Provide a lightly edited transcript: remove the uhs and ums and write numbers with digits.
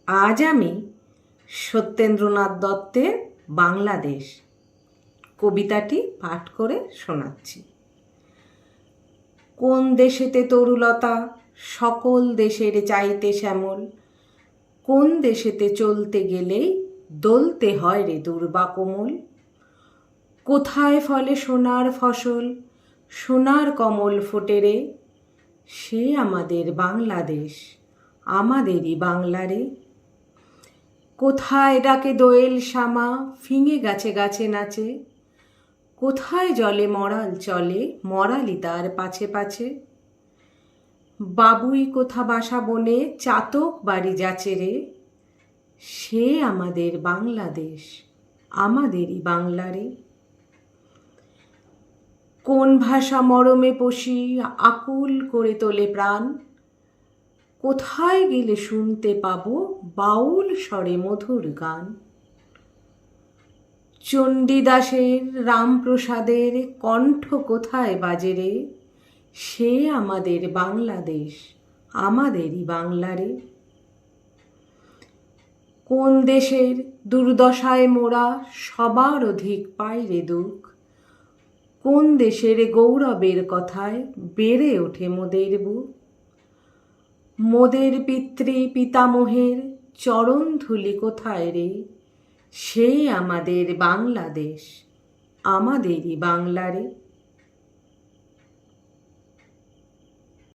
আজ আমি সত্যেন্দ্রনাথ দত্তের বাংলাদেশ কবিতাটি পাঠ করে শোনাচ্ছি। কোন দেশেতে তরুলতা সকল দেশের চাইতে শ্যামল, কোন দেশেতে চলতে গেলেই দলতে হয় রে দুর্বা কোমল। কোথায় ফলে সোনার ফসল, সোনার কমল ফোটে রে, সে আমাদের বাংলাদেশ, আমাদেরই বাংলারে। কোথায় ডাকে দোয়েল শামা, ফিঙে গাছে গাছে নাচে, কোথায় জলে মরাল চলে, মরালি তার পাছে পাছে। বাবুই কোথা বাসা বনে, চাতক বাড়ি যাচে রে, সে আমাদের বাংলাদেশ, আমাদেরই বাংলারে। কোন ভাষা মরমে পশি, আকুল করে তোলে প্রাণ, কোথায় গেলে শুনতে পাবো বাউল স্বরে মধুর গান। চণ্ডীদাসের রামপ্রসাদের কণ্ঠ কোথায় বাজে রে, সে আমাদের বাংলাদেশ, আমাদেরই বাংলারে। কোন দেশের দুর্দশায় মোরা সবার অধিক পাই রে দুঃখ, কোন দেশের গৌরবের কথায় বেড়ে ওঠে মোদের বুক। মোদের পিতৃ পিতামহের চরণ ধুলি কোথায় রে, সেই আমাদের বাংলাদেশ, আমাদেরই বাংলারে।